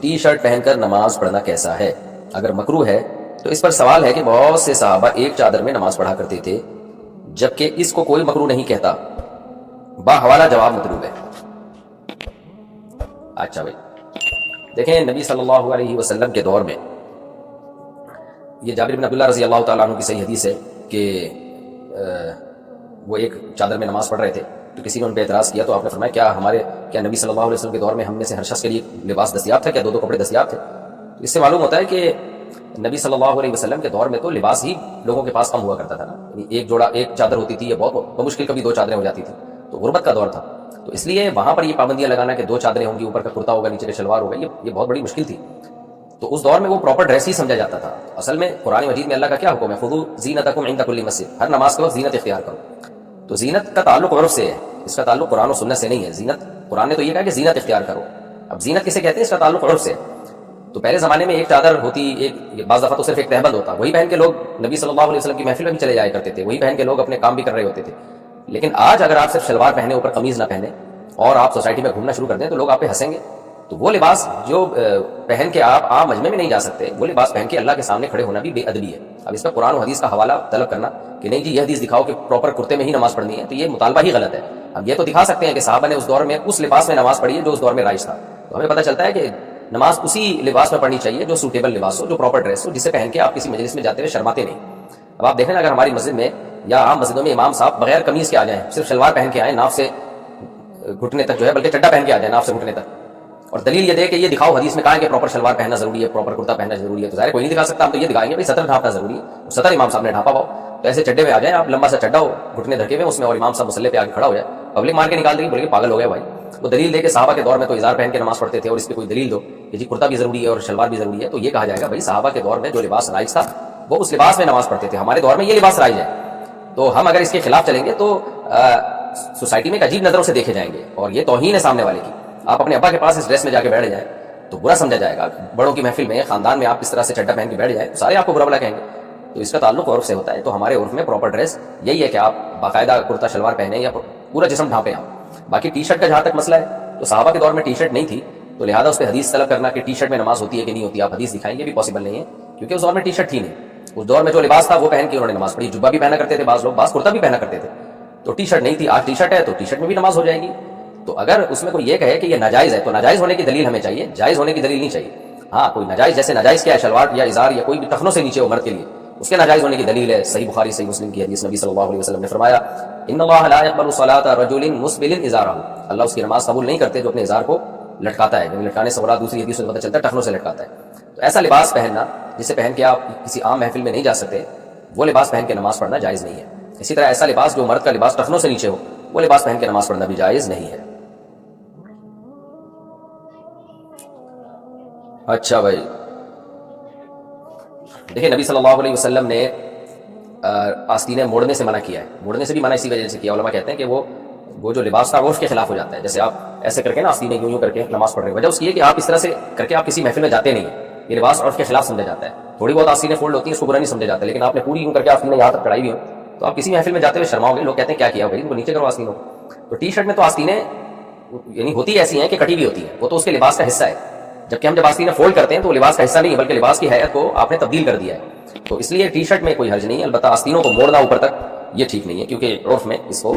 T shirt پہن کر نماز پڑھنا کیسا ہے؟ اگر مکروہ ہے تو اس پر سوال ہے کہ بہت سے صحابہ ایک چادر میں نماز پڑھا کرتے تھے جبکہ اس کو کوئی مکروہ نہیں کہتا۔ باحوالہ جواب مطلوب ہے۔ اچھا بھائی، دیکھیں نبی صلی اللہ علیہ وسلم کے دور میں، یہ جابر بن عبداللہ رضی اللہ تعالیٰ عنہ کی صحیح حدیث ہے کہ وہ ایک چادر میں نماز پڑھ رہے تھے تو کسی نے ان پہ اعتراض کیا تو آپ نے فرمایا کیا نبی صلی اللہ علیہ وسلم کے دور میں ہم میں سے ہر شخص کے لیے لباس دستیاب تھا؟ کیا دو کپڑے دستیاب تھے؟ اس سے معلوم ہوتا ہے کہ نبی صلی اللہ علیہ وسلم کے دور میں تو لباس ہی لوگوں کے پاس کم ہوا کرتا تھا نا، ایک چادر ہوتی تھی، یا بہت مشکل کبھی دو چادریں ہو جاتی تھی، تو غربت کا دور تھا، تو اس لیے وہاں پر یہ پابندیاں لگانا کہ دو چادریں ہوں گی، اوپر کا کرتا ہوگا، نیچے کا شلوار ہوگا، یہ بہت بڑی مشکل تھی۔ تو اس دور میں وہ پراپر ڈریس ہی سمجھا جاتا تھا۔ اصل میں قرآن مجید میں اللہ کا کیا حکم ہے؟ خذوا زینتکم عند کل مسجد، ہر نماز کے وقت زینت اختیار کرو۔ تو زینت کا تعلق عرف سے ہے، اس کا تعلق قرآن و سنت سے نہیں ہے۔ زینت، قرآن نے تو یہ کہا کہ زینت اختیار کرو، اب زینت کسے کہتے ہیں؟ اس کا تعلق عرف سے۔ تو پہلے زمانے میں ایک چادر ہوتی، ایک بعض دفعہ تو صرف ایک تہبند ہوتا، وہی پہن کے لوگ نبی صلی اللہ علیہ وسلم کی محفل میں بھی چلے جایا کرتے تھے، وہی پہن کے لوگ اپنے کام بھی کر رہے ہوتے تھے۔ لیکن آج اگر آپ صرف شلوار پہنے، اوپر قمیض نہ پہنے، اور آپ سوسائٹی میں گھومنا شروع کر دیں تو لوگ آپ پہ ہنسیں گے۔ تو وہ لباس جو پہن کے آپ عام مجمع میں نہیں جا سکتے، وہ لباس پہن کے اللہ کے سامنے کھڑے ہونا بھی بے ادبی ہے۔ اب اس میں قرآن و حدیث کا حوالہ طلب کرنا کہ نہیں جی یہ حدیث دکھاؤ کہ پراپر کرتے میں ہی نماز پڑھنی ہے، تو یہ مطالبہ ہی غلط ہے۔ اب یہ تو دکھا سکتے ہیں کہ صحابہ نے اس دور میں اس لباس میں نماز پڑھی ہے جو اس دور میں رائج تھا، تو ہمیں پتہ چلتا ہے کہ نماز اسی لباس میں پڑھنی چاہیے جو سوٹیبل لباس ہو، جو پراپر ڈریس ہو، جسے پہن کے آپ کسی مجلس میں جاتے ہوئے شرماتے نہیں۔ اب آپ دیکھیں اگر ہماری مسجد میں یا عام مسجدوں میں امام صاحب بغیر قمیض کے آ جائیں، صرف شلوار پہن کے آئیں، ناف سے گھٹنے تک جو ہے، بلکہ چڈا پہن کے آ جائیں ناف سے گھٹنے تک، اور دلیل یہ دے کہ یہ دکھاؤ حدیث میں کہا ہے کہ پراپر شلوار پہننا ضروری ہے، پراپر کرتا پہننا ضروری ہے، تو ظاہر کوئی نہیں دکھا سکتا، ہم تو یہ دکھائیں گے بھائی سطر ڈھانپنا ضروری ہے، سطر امام صاحب نے ڈھانپا ہو، تو ایسے چڈے میں آ جائیں آپ، لمبا سا چڈا ہو، گھٹنے دھکے ہوئے اس میں، اور امام صاحب مسلے پہ آ کے کھڑا ہو جائے، پبلک مار کے نکال دے گی، بلکہ پاگل ہو گیا بھائی۔ وہ دلیل دے کہ صحابہ کے دور میں تو ازار پہن کے نماز پڑھتے تھے، اور اس پہ کوئی دلیل دو کہ جی کرتا بھی ضروری ہے اور شلوار بھی ضروری ہے، تو یہ کہا جائے گا بھائی صحابہ کے دور میں جو لباس رائج تھا وہ اس لباس میں نماز پڑھتے تھے، ہمارے دور میں یہ لباس رائج ہے، تو ہم اگر اس کے خلاف چلیں گے تو سوسائٹی میں ایک عجیب نظروں سے دیکھے جائیں گے، اور یہ توہین ہے سامنے والے کی۔ آپ اپنے ابا کے پاس اس ڈریس میں جا کے بیٹھ جائیں تو برا سمجھا جائے گا، بڑوں کی محفل میں، خاندان میں آپ اس طرح سے چڈا پہن کے بیٹھ جائیں تو سارے آپ کو برا بلا کہیں گے۔ تو اس کا تعلق عرف سے ہوتا ہے، تو ہمارے عرف میں پراپر ڈریس یہی ہے کہ آپ باقاعدہ کرتا شلوار پہنیں یا پورا جسم ڈھانپیں آپ۔ باقی ٹی شرٹ کا جہاں تک مسئلہ ہے تو صحابہ کے دور میں ٹی شرٹ نہیں تھی، تو لہٰذا اس پہ حدیث طلب کرنا کہ ٹی شرٹ میں نماز ہوتی ہے کہ نہیں ہوتی، آپ حدیث دکھائیں گے بھی پاسبل نہیں ہے، کیونکہ اس دور میں ٹی شرٹ تھی نہیں۔ اس دور میں جو لباس تھا وہ پہن کے انہوں نے نماز پڑھی، جبہ بھی پہنا کرتے تھے بعض لوگ، بعض کرتا بھی پہنا کرتے تھے، تو ٹی شرٹ نہیں تھی۔ آج ٹی شرٹ ہے تو ٹی شرٹ میں بھی نماز ہو جائے گی۔ تو اگر اس میں کوئی یہ کہے کہ یہ ناجائز ہے تو ناجائز ہونے کی دلیل ہمیں چاہیے، جائز ہونے کی دلیل نہیں چاہیے۔ ہاں کوئی ناجائز، جیسے ناجائز کیا ہے شلوار یا ازار یا کوئی بھی ٹخنوں سے نیچے ہو مرد کے لیے، اس کے ناجائز ہونے کی دلیل ہے صحیح بخاری صحیح مسلم کی حدیث، نبی صلی اللہ علیہ وسلم نے فرمایا ان اللہ لا يقبل صلاۃ رجل مسبل ازارہ، اللہ اس کی نماز قبول نہیں کرتے جو اپنے ازار کو لٹکاتا ہے، یعنی لٹکانے سے مراد دوسری حدیث میں پتہ چلتا ہے ٹخنوں سے لٹکاتا ہے۔ تو ایسا لباس پہننا جسے پہن کے آپ کسی عام محفل میں نہیں جا سکتے، وہ لباس پہن کے نماز پڑھنا جائز نہیں ہے۔ اسی طرح ایسا لباس جو مرد کا لباس ٹخنوں سے نیچے ہو، وہ لباس پہن کے نماز پڑھنا بھی جائز نہیں ہے۔ اچھا بھائی، دیکھیں نبی صلی اللہ علیہ وسلم نے آستینیں موڑنے سے منع کیا ہے، موڑنے سے بھی منع اسی وجہ سے کیا، علماء کہتے ہیں کہ وہ جو لباس تھا وہ اس کے خلاف ہو جاتا ہے، جیسے آپ ایسے کر کے نا آستینیں یوں کر کے نماز پڑھ رہے ہیں، وجہ اس کی ہے کہ آپ اس طرح سے کر کے آپ کسی محفل میں جاتے نہیں ہیں، یہ لباس عرف کے خلاف سمجھا جاتا ہے۔ تھوڑی بہت آستینیں فولڈ ہوتی ہیں اس کو برا نہیں سمجھا جاتا، لیکن آپ نے پوری یوں کر کے آستینیں یہاں تک چڑھائی بھی ہو تو آپ کسی محفل میں جاتے ہوئے شرماؤ گے، لوگ کہتے ہیں کیا کیا بھائی ان کو نیچے کرو آستینوں۔ تو ٹی شرٹ میں تو آستینیں یعنی ہوتی ایسی ہیں کہ کٹی بھی ہوتی ہیں، وہ تو اس کے لباس کا حصہ ہے، جبکہ ہم جب آستینیں فولڈ کرتے ہیں تو وہ لباس کا حصہ نہیں ہے بلکہ لباس کی حیت کو آپ نے تبدیل کر دیا ہے، تو اس لیے ٹی شرٹ میں کوئی حرج نہیں ہے، البتہ آستینوں کو موڑنا اوپر تک یہ ٹھیک نہیں ہے، کیونکہ عرف میں اس کو